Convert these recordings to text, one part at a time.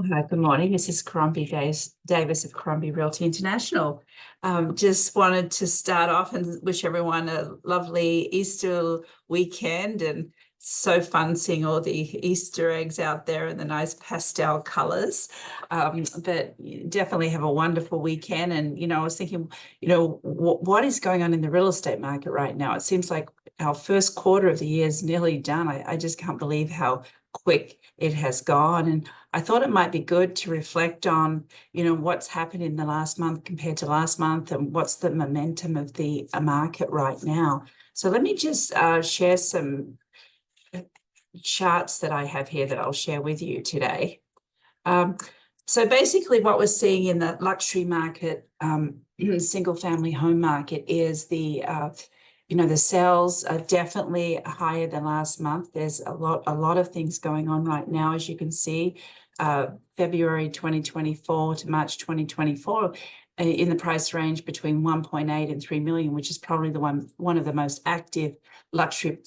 Oh, hi, good morning. This is Caron B Davis of Caron B Realty International. Just wanted to start off and wish everyone a lovely Easter weekend, and so fun seeing all the Easter eggs out there and the nice pastel colors. But definitely have a wonderful weekend. And, I was thinking, what is going on in the real estate market right now? It seems like our first quarter of the year is nearly done. I just can't believe how quick it has gone. And I thought it might be good to reflect on, what's happened in the last month compared to last month, and what's the momentum of the market right now. So let me just share some charts that I have here that I'll share with you today. So basically what we're seeing in the luxury market, single family home market, is the sales are definitely higher than last month. There's a lot of things going on right now, as you can see. February 2024 to March 2024, in the price range between 1.8 and 3 million, which is probably one of the most active luxury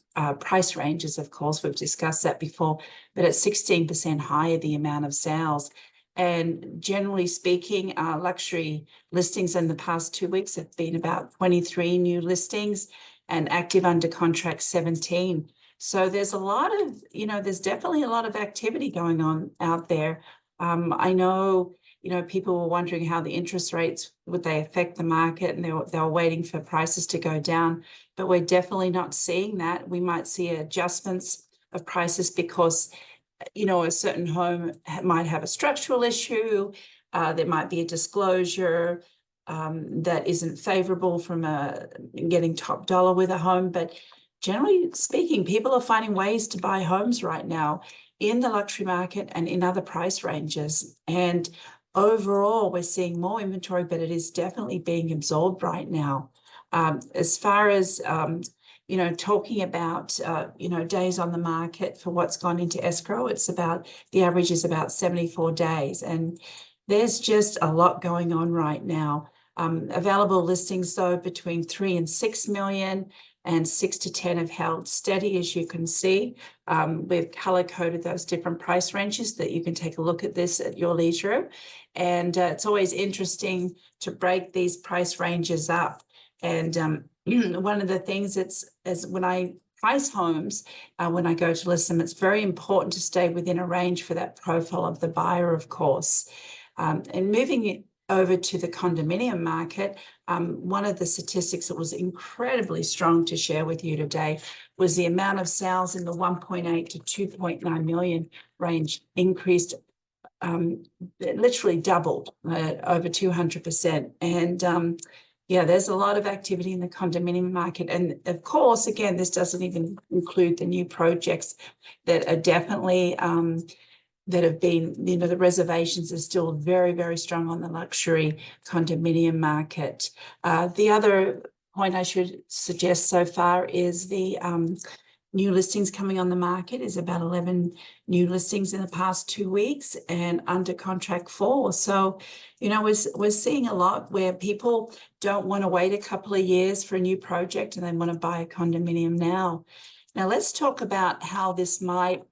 price ranges. Of course, we've discussed that before, but at 16% higher the amount of sales. And generally speaking, luxury listings in the past 2 weeks have been about 23 new listings, and active under contract 17. So there's a lot of, there's definitely a lot of activity going on out there. I know, people were wondering how the interest rates, would they affect the market, and they were waiting for prices to go down, but we're definitely not seeing that. We might see adjustments of prices because, a certain home might have a structural issue. There might be a disclosure that isn't favorable from getting top dollar with a home. But generally speaking, people are finding ways to buy homes right now in the luxury market and in other price ranges. And overall, we're seeing more inventory, but it is definitely being absorbed right now. As far as talking about, days on the market for what's gone into escrow, the average is about 74 days. And there's just a lot going on right now. Available listings, though, between 3 and 6 million, and 6 to 10 have held steady, as you can see. We've color-coded those different price ranges that you can take a look at this at your leisure. And it's always interesting to break these price ranges up. And one of the things is when I price homes, when I go to list them, it's very important to stay within a range for that profile of the buyer, of course. And moving it over to the condominium market, one of the statistics that was incredibly strong to share with you today was the amount of sales in the 1.8 to 2.9 million range increased, literally doubled, over 200%. And there's a lot of activity in the condominium market. And of course, again, this doesn't even include the new projects that are definitely that have been, the reservations are still very, very strong on the luxury condominium market. The other point I should suggest so far is the new listings coming on the market is about 11 new listings in the past 2 weeks, and under contract 4. So, we're seeing a lot where people don't want to wait a couple of years for a new project and they want to buy a condominium now. Now, let's talk about how this might,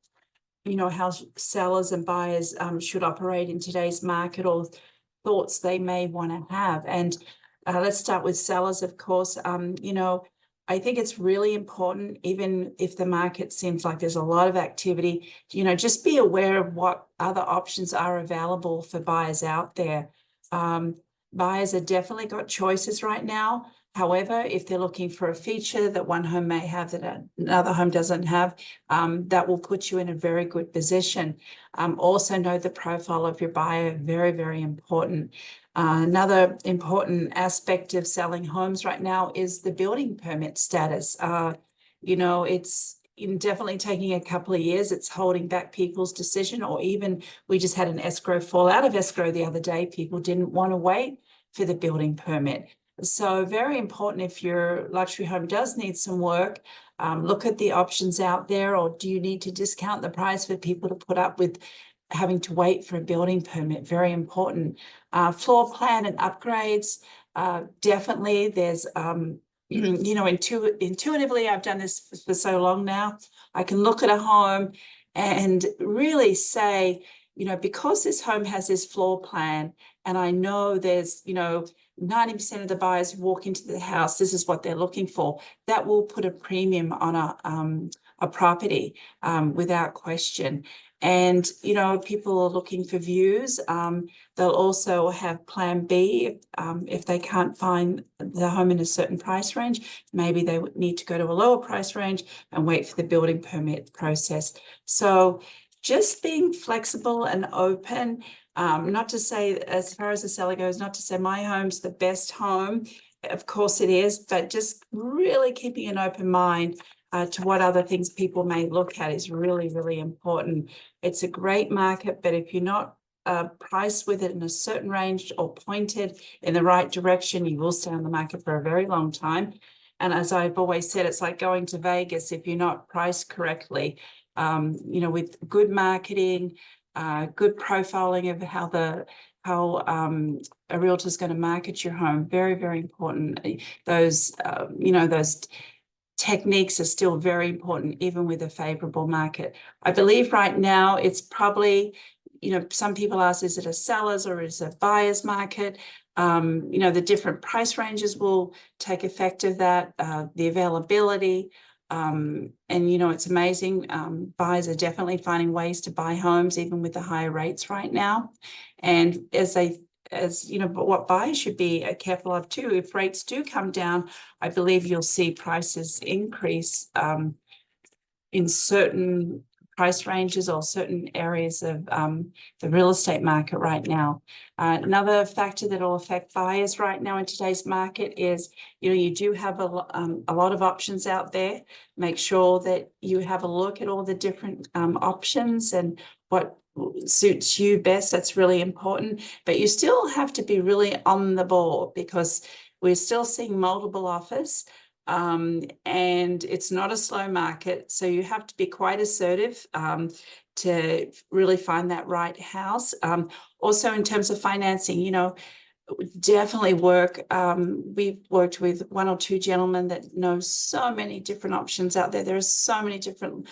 how sellers and buyers should operate in today's market, or thoughts they may want to have. And let's start with sellers, of course. I think it's really important, even if the market seems like there's a lot of activity, just be aware of what other options are available for buyers out there. Buyers have definitely got choices right now. However, if they're looking for a feature that one home may have that another home doesn't have, that will put you in a very good position. Also know the profile of your buyer, very, very important. Another important aspect of selling homes right now is the building permit status. It's definitely taking a couple of years. It's holding back people's decision, or even we just had an escrow fall out of escrow the other day. People didn't want to wait for the building permit. So very important, if your luxury home does need some work, look at the options out there, or do you need to discount the price for people to put up with having to wait for a building permit? Very important. Floor plan and upgrades, definitely. There's, intuitively, I've done this for so long now. I can look at a home and really say, because this home has this floor plan, and I know there's, 90% of the buyers walk into the house, this is what they're looking for, that will put a premium on a property without question. And, people are looking for views. They'll also have plan B if they can't find the home in a certain price range. Maybe they would need to go to a lower price range and wait for the building permit process. So just being flexible and open, not to say, as far as the seller goes, not to say my home's the best home. Of course it is, but just really keeping an open mind to what other things people may look at is really, really important. It's a great market, but if you're not priced with it in a certain range or pointed in the right direction, you will stay on the market for a very long time. And as I've always said, it's like going to Vegas if you're not priced correctly. With good marketing, good profiling of how a realtor is going to market your home, very, very important. Those techniques are still very important, even with a favorable market. I believe right now it's probably, some people ask, is it a seller's or is it a buyer's market? The different price ranges will take effect of that, the availability. It's amazing. Buyers are definitely finding ways to buy homes, even with the higher rates right now. And but what buyers should be careful of too, if rates do come down, I believe you'll see prices increase in certain price ranges or certain areas of the real estate market right now. Another factor that will affect buyers right now in today's market is, you do have a lot of options out there. Make sure that you have a look at all the different options and what suits you best. That's really important. But you still have to be really on the ball, because we're still seeing multiple offers. And it's not a slow market, so you have to be quite assertive to really find that right house. Also, in terms of financing, definitely work. We've worked with one or two gentlemen that know so many different options out there. There are so many different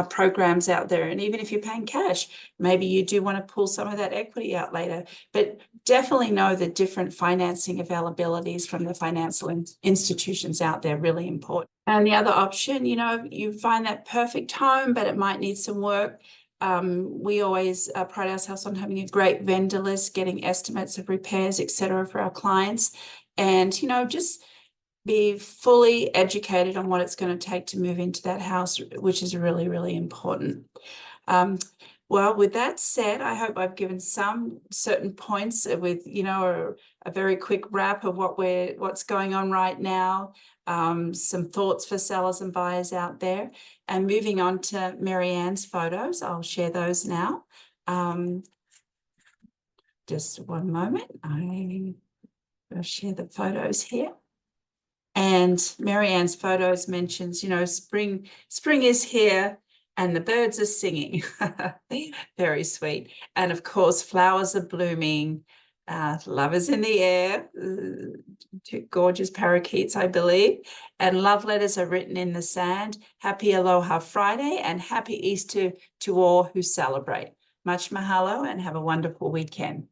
programs out there. And even if you're paying cash, maybe you do want to pull some of that equity out later. But definitely know the different financing availabilities from the financial institutions out there, really important. And the other option, you find that perfect home, but it might need some work. We always pride ourselves on having a great vendor list, getting estimates of repairs, etc., for our clients, and just be fully educated on what it's going to take to move into that house, which is really, really important. Well, with that said, I hope I've given some certain points with, a very quick wrap of what's going on right now, some thoughts for sellers and buyers out there. And moving on to Marianne's photos, I'll share those now. Just one moment. I'll share the photos here. And Marianne's photos mentions, spring is here and the birds are singing. Very sweet. And of course, flowers are blooming. Love is in the air. Two gorgeous parakeets, I believe. And love letters are written in the sand. Happy Aloha Friday and happy Easter to all who celebrate. Much mahalo and have a wonderful weekend.